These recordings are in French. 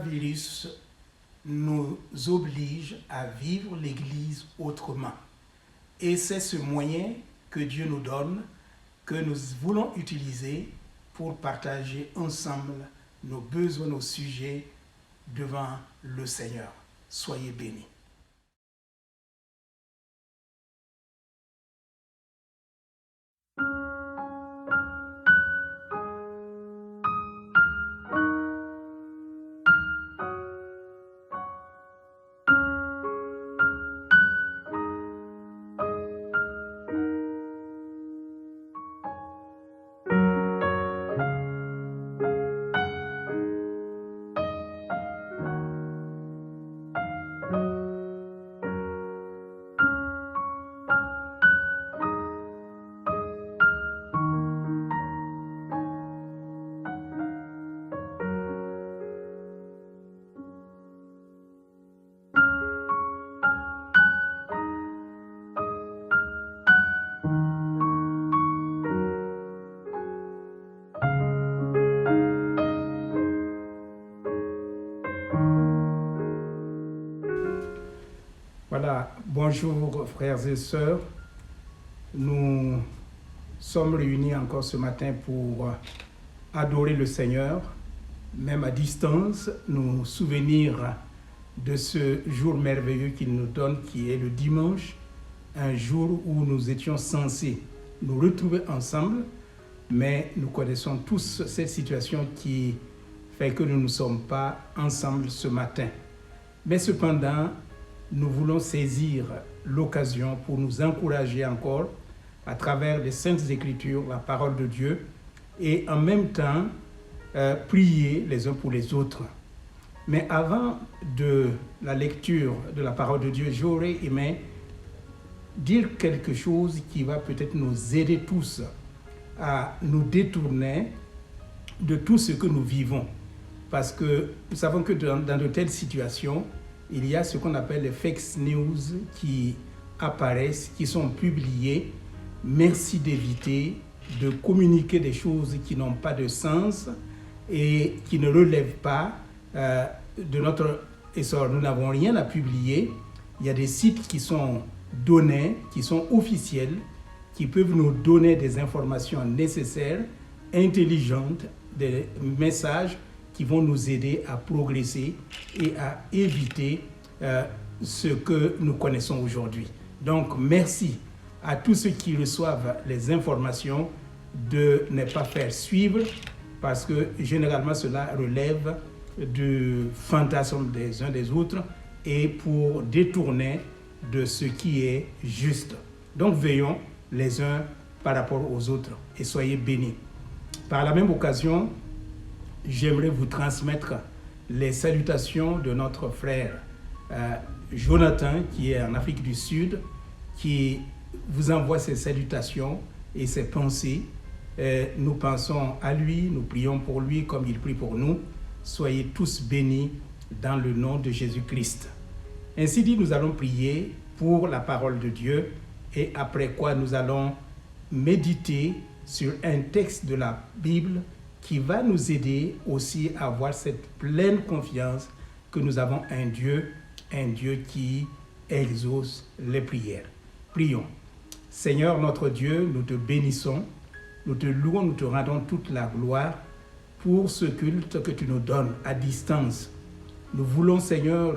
coronavirus nous oblige à vivre l'Église autrement. Et c'est ce moyen que Dieu nous donne, que nous voulons utiliser pour partager ensemble nos besoins, nos sujets devant le Seigneur. Soyez bénis. Voilà, bonjour frères et sœurs. Nous sommes réunis encore ce matin pour adorer le Seigneur, même à distance, nous souvenir de ce jour merveilleux qu'il nous donne, qui est le dimanche, un jour où nous étions censés nous retrouver ensemble, mais nous connaissons tous cette situation qui fait que nous ne sommes pas ensemble ce matin. Mais cependant, nous voulons saisir l'occasion pour nous encourager encore à travers les Saintes Écritures, la parole de Dieu, et en même temps prier les uns pour les autres. Mais avant de la lecture de la parole de Dieu, j'aurais aimé dire quelque chose qui va peut-être nous aider tous à nous détourner de tout ce que nous vivons. Parce que nous savons que dans de telles situations, il y a ce qu'on appelle les fake news qui apparaissent, qui sont publiées. Merci d'éviter de communiquer des choses qui n'ont pas de sens et qui ne relèvent pas de notre essor. Nous n'avons rien à publier. Il y a des sites qui sont donnés, qui sont officiels, qui peuvent nous donner des informations nécessaires, intelligentes, des messages qui vont nous aider à progresser et à éviter ce que nous connaissons aujourd'hui. Donc, merci à tous ceux qui reçoivent les informations de ne pas faire suivre, parce que généralement cela relève du fantasme des uns des autres et pour détourner de ce qui est juste. Donc, veillons les uns par rapport aux autres et soyez bénis. Par la même occasion, j'aimerais vous transmettre les salutations de notre frère Jonathan, qui est en Afrique du Sud, qui vous envoie ses salutations et ses pensées. Nous pensons à lui, nous prions pour lui comme il prie pour nous. Soyez tous bénis dans le nom de Jésus-Christ. Ainsi dit, nous allons prier pour la parole de Dieu et après quoi nous allons méditer sur un texte de la Bible qui va nous aider aussi à avoir cette pleine confiance que nous avons un Dieu qui exauce les prières. Prions. Seigneur notre Dieu, nous te bénissons, nous te louons, nous te rendons toute la gloire pour ce culte que tu nous donnes à distance. Nous voulons, Seigneur,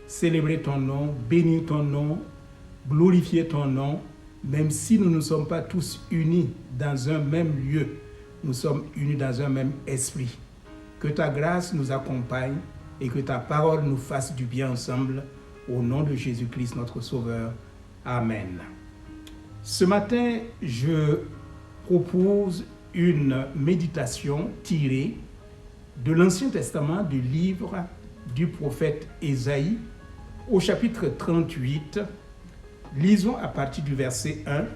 célébrer ton nom, bénir ton nom, glorifier ton nom, même si nous ne sommes pas tous unis dans un même lieu. Nous sommes unis dans un même esprit. Que ta grâce nous accompagne et que ta parole nous fasse du bien ensemble. Au nom de Jésus-Christ, notre Sauveur. Amen. Ce matin, je propose une méditation tirée de l'Ancien Testament du livre du prophète Ésaïe au chapitre 38. Lisons à partir du verset 1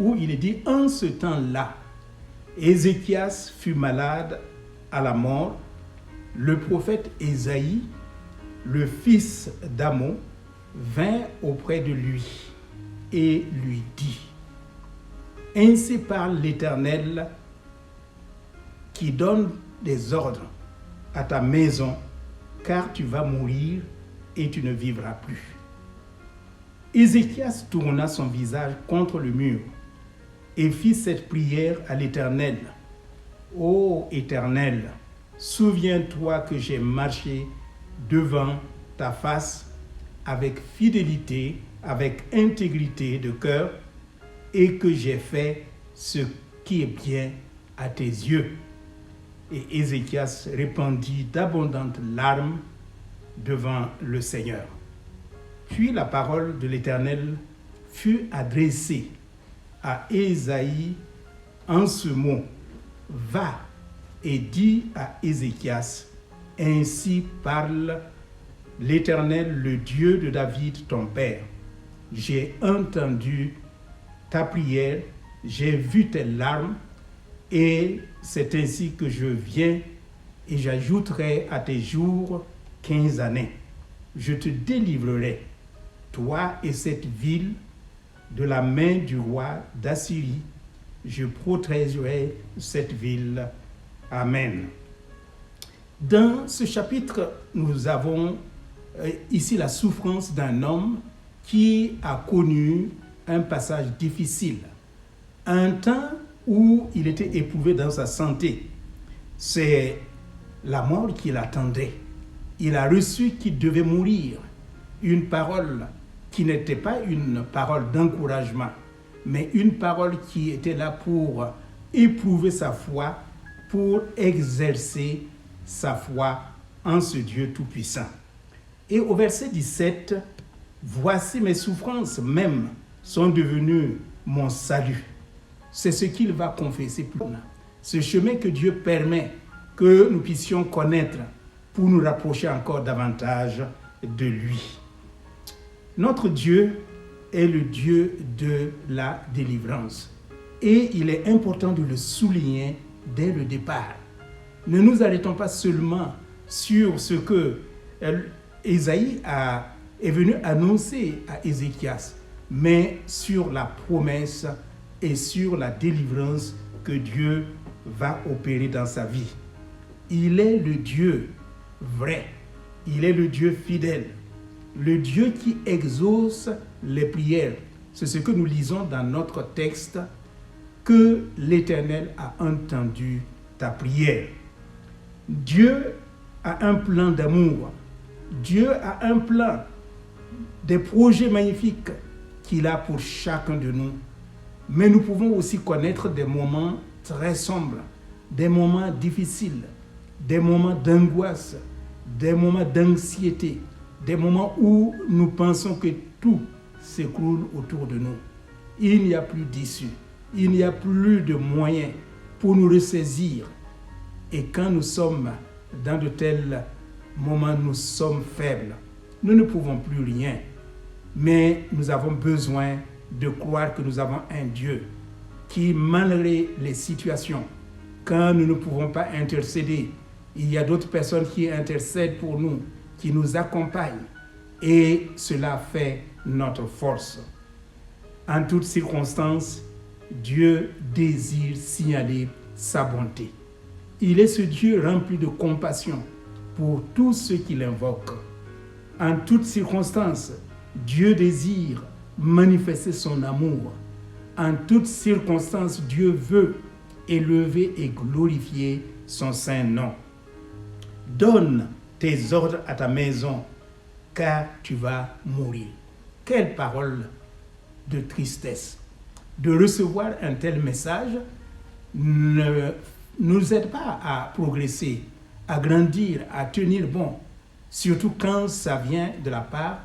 où il est dit « En ce temps-là, Ézéchias fut malade à la mort. Le prophète Ésaïe, le fils d'Amon, vint auprès de lui et lui dit « Ainsi parle l'Éternel qui donne des ordres à ta maison car tu vas mourir et tu ne vivras plus. » Ézéchias tourna son visage contre le mur et fit cette prière à l'Éternel. « Ô Éternel, souviens-toi que j'ai marché devant ta face avec fidélité, avec intégrité de cœur, et que j'ai fait ce qui est bien à tes yeux. » Et Ézéchias répandit d'abondantes larmes devant le Seigneur. Puis la parole de l'Éternel fut adressée à Ésaïe en ce mot: « Va et dis à Ézéchias, ainsi parle l'Éternel, le Dieu de David, ton père. J'ai entendu ta prière, j'ai vu tes larmes, et c'est ainsi que je viens et j'ajouterai à tes jours 15 années. Je te délivrerai, toi et cette ville, de la main du roi d'Assyrie. Je protégerai cette ville. Amen. Dans ce chapitre, nous avons ici la souffrance d'un homme qui a connu un passage difficile, un temps où il était éprouvé dans sa santé. C'est la mort qui l'attendait. Il a reçu qu'il devait mourir. Une parole qui n'était pas une parole d'encouragement, mais une parole qui était là pour éprouver sa foi, pour exercer sa foi en ce Dieu tout-puissant. Et au verset 17, « Voici mes souffrances même sont devenues mon salut. » C'est ce qu'il va confesser plus tard. Ce chemin que Dieu permet que nous puissions connaître pour nous rapprocher encore davantage de lui. Notre Dieu est le Dieu de la délivrance. Et il est important de le souligner dès le départ. Ne nous arrêtons pas seulement sur ce que Ésaïe est venu annoncer à Ézéchias, mais sur la promesse et sur la délivrance que Dieu va opérer dans sa vie. Il est le Dieu vrai, il est le Dieu fidèle, le Dieu qui exauce les prières. C'est ce que nous lisons dans notre texte, que l'Éternel a entendu ta prière. Dieu a un plan d'amour, Dieu a un plan, des projets magnifiques qu'il a pour chacun de nous. Mais nous pouvons aussi connaître des moments très sombres, des moments difficiles, des moments d'angoisse, des moments d'anxiété, des moments où nous pensons que tout s'écroule autour de nous. Il n'y a plus d'issue, il n'y a plus de moyens pour nous ressaisir. Et quand nous sommes dans de tels moments, nous sommes faibles. Nous ne pouvons plus rien. Mais nous avons besoin de croire que nous avons un Dieu qui, malgré les situations, quand nous ne pouvons pas intercéder, il y a d'autres personnes qui intercèdent pour nous, qui nous accompagnent, et cela fait notre force. En toutes circonstances, Dieu désire signaler sa bonté. Il est ce Dieu rempli de compassion pour tous ceux qui l'invoquent. En toutes circonstances, Dieu désire manifester son amour. En toutes circonstances, Dieu veut élever et glorifier son saint nom. Donne tes ordres à ta maison, car tu vas mourir. Quelle parole de tristesse! De recevoir un tel message ne nous aide pas à progresser, à grandir, à tenir bon, surtout quand ça vient de la part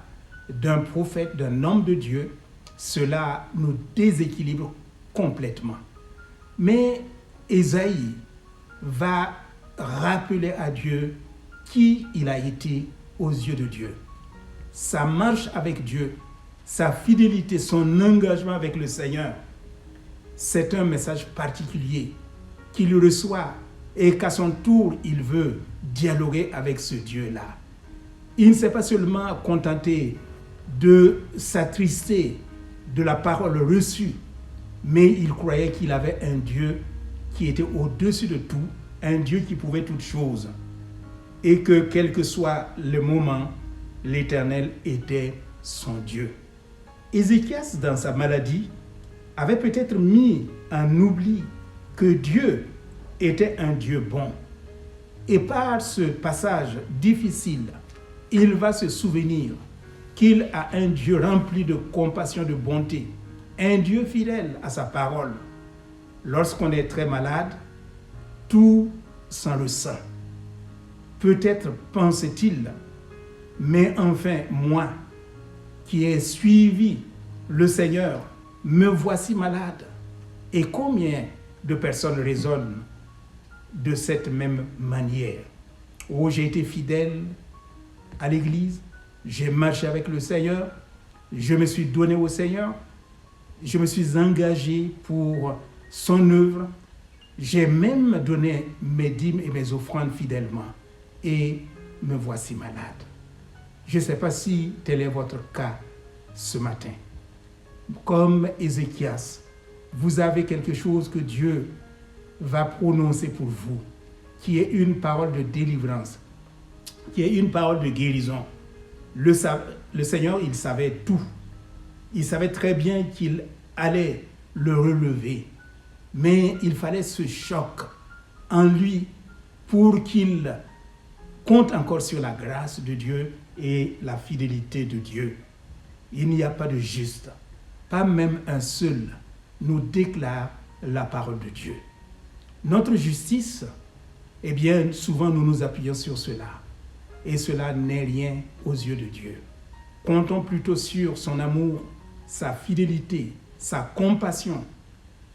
d'un prophète, d'un homme de Dieu. Cela nous déséquilibre complètement. Mais Ésaïe va rappeler à Dieu qui il a été aux yeux de Dieu. Sa marche avec Dieu, sa fidélité, son engagement avec le Seigneur, c'est un message particulier qu'il reçoit et qu'à son tour, il veut dialoguer avec ce Dieu-là. Il ne s'est pas seulement contenté de s'attrister de la parole reçue, mais il croyait qu'il avait un Dieu qui était au-dessus de tout, un Dieu qui pouvait toutes choses. et que quel que soit le moment, l'Éternel était son Dieu. Ézéchias, dans sa maladie, avait peut-être mis en oubli que Dieu était un Dieu bon. Et par ce passage difficile, il va se souvenir qu'il a un Dieu rempli de compassion, de bonté, un Dieu fidèle à sa parole. Lorsqu'on est très malade, tout s'en ressent. Peut-être pense-t-il, mais enfin moi, qui ai suivi le Seigneur, me voici malade. Et combien de personnes raisonnent de cette même manière? Oh, j'ai été fidèle à l'église, j'ai marché avec le Seigneur, je me suis donné au Seigneur, je me suis engagé pour son œuvre, j'ai même donné mes dîmes et mes offrandes fidèlement, et me voici malade. Je ne sais pas si tel est votre cas ce matin. Comme Ézéchias, vous avez quelque chose que Dieu va prononcer pour vous, qui est une parole de délivrance, qui est une parole de guérison. Le Seigneur, il savait tout. Il savait très bien qu'il allait le relever. Mais il fallait ce choc en lui pour qu'il compte encore sur la grâce de Dieu et la fidélité de Dieu. Il n'y a pas de juste, pas même un seul, nous déclare la parole de Dieu. Notre justice, eh bien, souvent nous nous appuyons sur cela. Et cela n'est rien aux yeux de Dieu. Comptons plutôt sur son amour, sa fidélité, sa compassion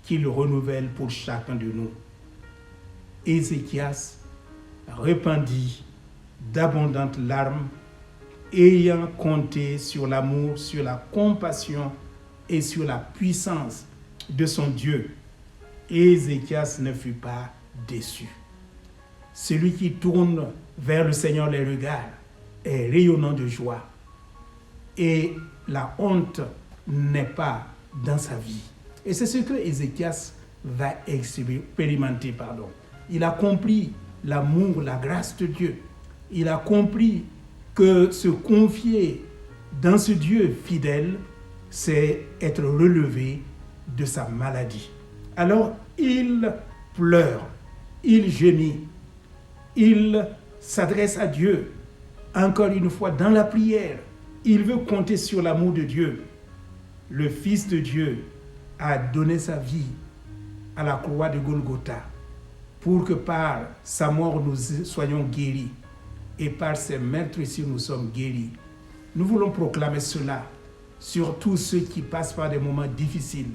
qu'il renouvelle pour chacun de nous. Ézéchias répandit d'abondantes larmes, ayant compté sur l'amour, sur la compassion et sur la puissance de son Dieu. Ézéchias ne fut pas déçu. Celui qui tourne vers le Seigneur les regards est rayonnant de joie. Et la honte n'est pas dans sa vie. Et c'est ce que Ézéchias va expérimenter. Il a compris l'amour, la grâce de Dieu. Il a compris que se confier dans ce Dieu fidèle, c'est être relevé de sa maladie. Alors, il pleure, il gémit, il s'adresse à Dieu. Encore une fois, dans la prière, il veut compter sur l'amour de Dieu. Le Fils de Dieu a donné sa vie à la croix de Golgotha pour que par sa mort nous soyons guéris et par ses meurtrissures nous sommes guéris. Nous voulons proclamer cela sur tous ceux qui passent par des moments difficiles.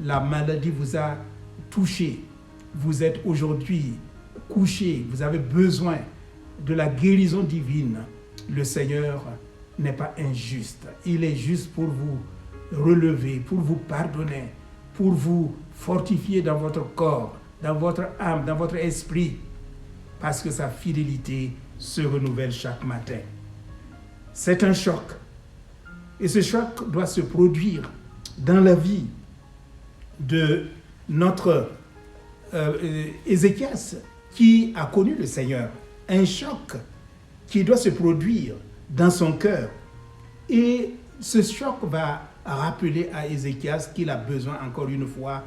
La maladie vous a touché. Vous êtes aujourd'hui couché. Vous avez besoin de la guérison divine. Le Seigneur n'est pas injuste. Il est juste pour vous relever, pour vous pardonner, pour vous fortifier dans votre corps, dans votre âme, dans votre esprit, parce que sa fidélité se renouvelle chaque matin. C'est un choc. Et ce choc doit se produire dans la vie de notre Ézéchias, qui a connu le Seigneur. Un choc qui doit se produire dans son cœur. Et ce choc va rappeler à Ézéchias qu'il a besoin encore une fois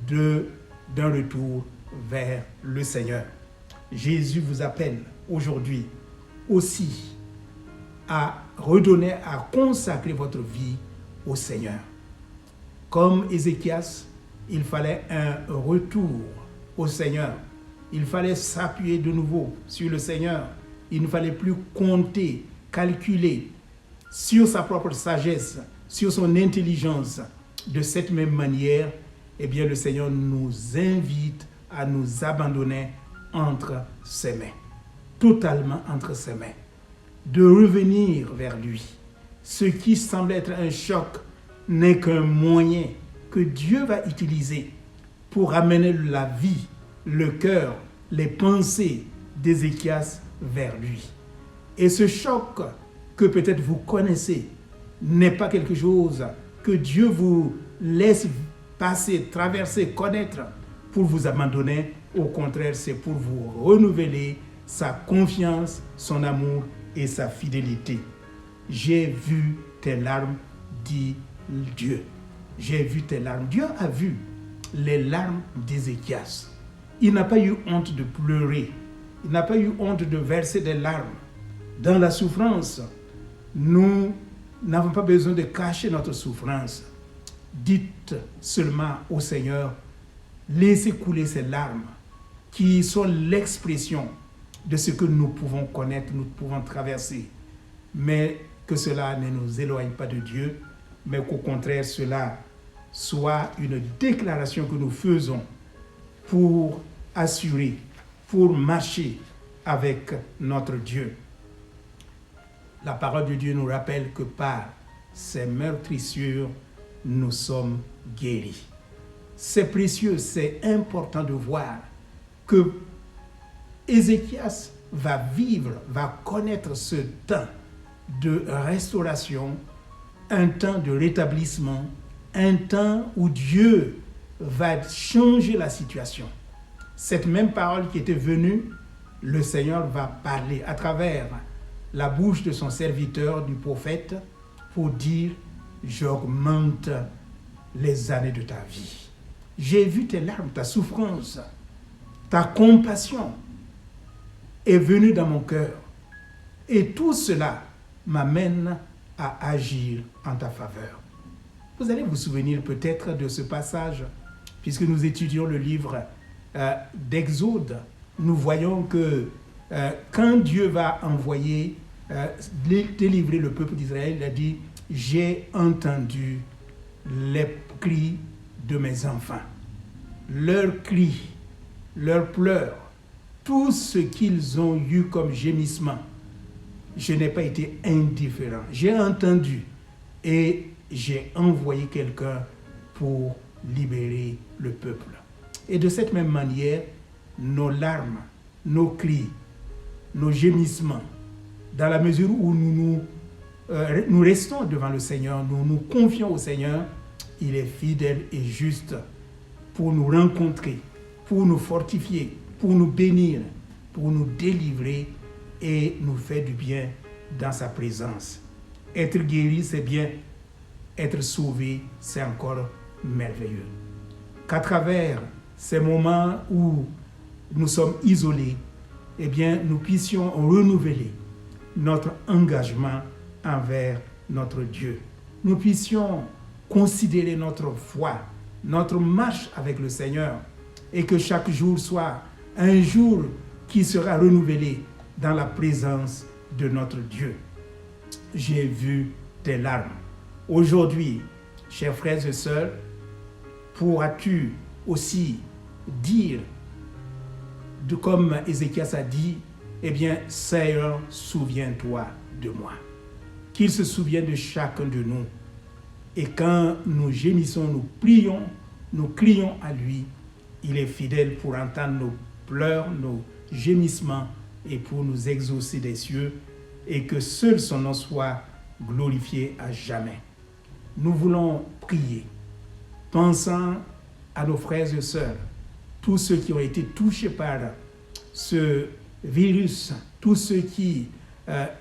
d'un retour vers le Seigneur. Jésus vous appelle aujourd'hui aussi à redonner, à consacrer votre vie au Seigneur. Comme Ézéchias, il fallait un retour au Seigneur. Il fallait s'appuyer de nouveau sur le Seigneur. Il ne fallait plus compter, calculer sur sa propre sagesse, sur son intelligence. De cette même manière, eh bien, le Seigneur nous invite à nous abandonner entre ses mains, totalement entre ses mains, de revenir vers lui. Ce qui semble être un choc n'est qu'un moyen que Dieu va utiliser pour amener la vie, le cœur, les pensées d'Ézéchias vers lui. Et ce choc que peut-être vous connaissez n'est pas quelque chose que Dieu vous laisse passer, traverser, connaître pour vous abandonner. Au contraire, c'est pour vous renouveler, sa confiance, son amour et sa fidélité. J'ai vu tes larmes, dit Dieu. J'ai vu tes larmes. Dieu a vu les larmes d'Ézéchias. Il n'a pas eu honte de pleurer. Il n'a pas eu honte de verser des larmes. Dans la souffrance, nous n'avons pas besoin de cacher notre souffrance. Dites seulement au Seigneur, laissez couler ces larmes qui sont l'expression de ce que nous pouvons connaître, nous pouvons traverser. Mais que cela ne nous éloigne pas de Dieu, mais qu'au contraire, cela soit une déclaration que nous faisons pour assurer, pour marcher avec notre Dieu. La parole de Dieu nous rappelle que par ses meurtrissures, nous sommes guéris. C'est précieux, c'est important de voir que Ézéchias va vivre, va connaître ce temps de restauration, un temps de rétablissement, un temps où Dieu va changer la situation. Cette même parole qui était venue, le Seigneur va parler à travers la bouche de son serviteur, du prophète, pour dire « J'augmente les années de ta vie. J'ai vu tes larmes, ta souffrance, ta compassion est venue dans mon cœur. Et tout cela m'amène à agir en ta faveur. » Vous allez vous souvenir peut-être de ce passage, puisque nous étudions le livre d'Exode. Nous voyons que quand Dieu va envoyer, délivrer le peuple d'Israël, il a dit « J'ai entendu les cris de mes enfants, leurs cris, leurs pleurs, tout ce qu'ils ont eu comme gémissement. Je n'ai pas été indifférent. J'ai entendu et j'ai envoyé quelqu'un pour libérer le peuple. » Et de cette même manière, nos larmes, nos cris, nos gémissements, dans la mesure où nous restons devant le Seigneur, nous nous confions au Seigneur, il est fidèle et juste pour nous rencontrer, pour nous fortifier, pour nous bénir, pour nous délivrer et nous faire du bien dans sa présence. Être guéri, c'est bien. Être sauvé, c'est encore merveilleux. Qu'à travers ces moments où nous sommes isolés, eh bien, nous puissions renouveler notre engagement envers notre Dieu. Nous puissions considérer notre foi, notre marche avec le Seigneur, et que chaque jour soit un jour qui sera renouvelé dans la présence de notre Dieu. J'ai vu tes larmes. Aujourd'hui, chers frères et sœurs, pourras-tu aussi dire, comme Ézéchias a dit, eh bien, Seigneur, souviens-toi de moi. Qu'il se souvienne de chacun de nous. Et quand nous gémissons, nous prions, nous crions à lui, il est fidèle pour entendre nos pleurs, nos gémissements et pour nous exaucer des cieux et que seul son nom soit glorifié à jamais. Nous voulons prier, pensant à nos frères et sœurs, tous ceux qui ont été touchés par ce virus, tous ceux qui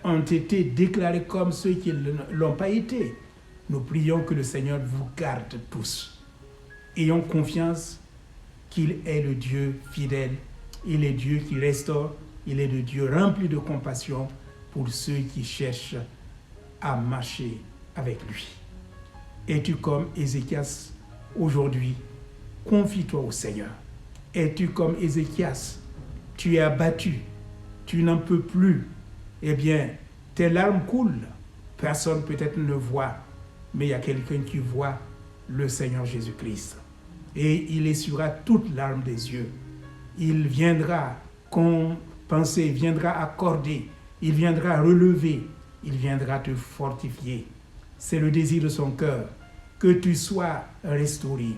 ont été déclarés comme ceux qui ne l'ont pas été. Nous prions que le Seigneur vous garde tous. Ayons confiance qu'il est le Dieu fidèle, il est Dieu qui restaure, il est le Dieu rempli de compassion pour ceux qui cherchent à marcher avec lui. Es-tu comme Ézéchias aujourd'hui? Confie-toi au Seigneur. Es-tu comme Ézéchias? Tu es abattu, tu n'en peux plus. Eh bien, tes larmes coulent. Personne peut-être ne voit, mais il y a quelqu'un qui voit, le Seigneur Jésus-Christ. Et il essuiera toutes larmes des yeux. Il viendra compenser, il viendra accorder, il viendra relever, il viendra te fortifier. C'est le désir de son cœur, que tu sois restauré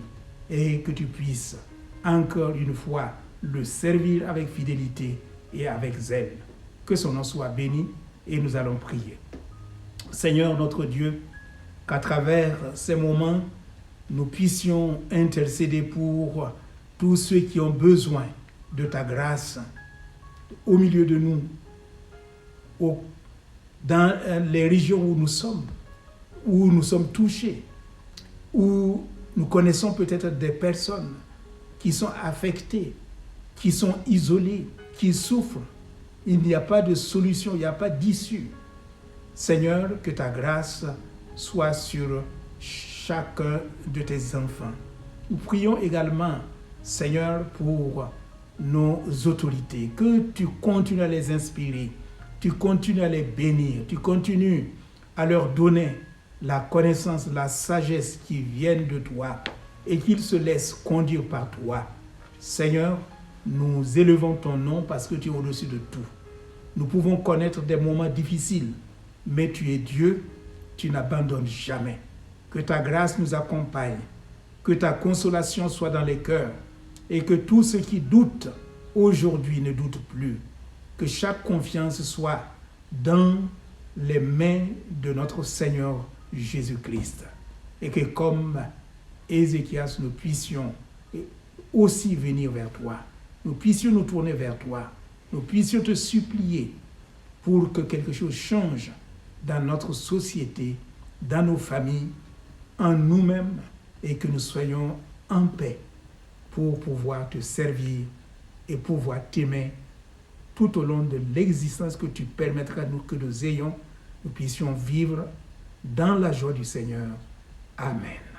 et que tu puisses encore une fois le servir avec fidélité et avec zèle. Que son nom soit béni et nous allons prier. Seigneur notre Dieu, qu'à travers ces moments, nous puissions intercéder pour tous ceux qui ont besoin de ta grâce, au milieu de nous, dans les régions où nous sommes touchés, où nous connaissons peut-être des personnes qui sont affectées, qui sont isolées, qui souffrent. Il n'y a pas de solution, il n'y a pas d'issue. Seigneur, que ta grâce soit sur chacun de tes enfants. Nous prions également, Seigneur, pour nos autorités, que tu continues à les inspirer, tu continues à les bénir, tu continues à leur donner la connaissance, la sagesse qui viennent de toi et qu'ils se laissent conduire par toi. Seigneur, nous élevons ton nom parce que tu es au-dessus de tout. Nous pouvons connaître des moments difficiles, mais tu es Dieu, tu n'abandonnes jamais. Que ta grâce nous accompagne, que ta consolation soit dans les cœurs et que tous ceux qui doutent aujourd'hui ne doutent plus. Que chaque confiance soit dans les mains de notre Seigneur Jésus-Christ. Et que comme Ézéchias, nous puissions aussi venir vers toi. Nous puissions nous tourner vers toi. Nous puissions te supplier pour que quelque chose change dans notre société, dans nos familles, en nous-mêmes, et que nous soyons en paix pour pouvoir te servir et pouvoir t'aimer tout au long de l'existence que tu permettras que nous ayons, nous puissions vivre dans la joie du Seigneur. Amen.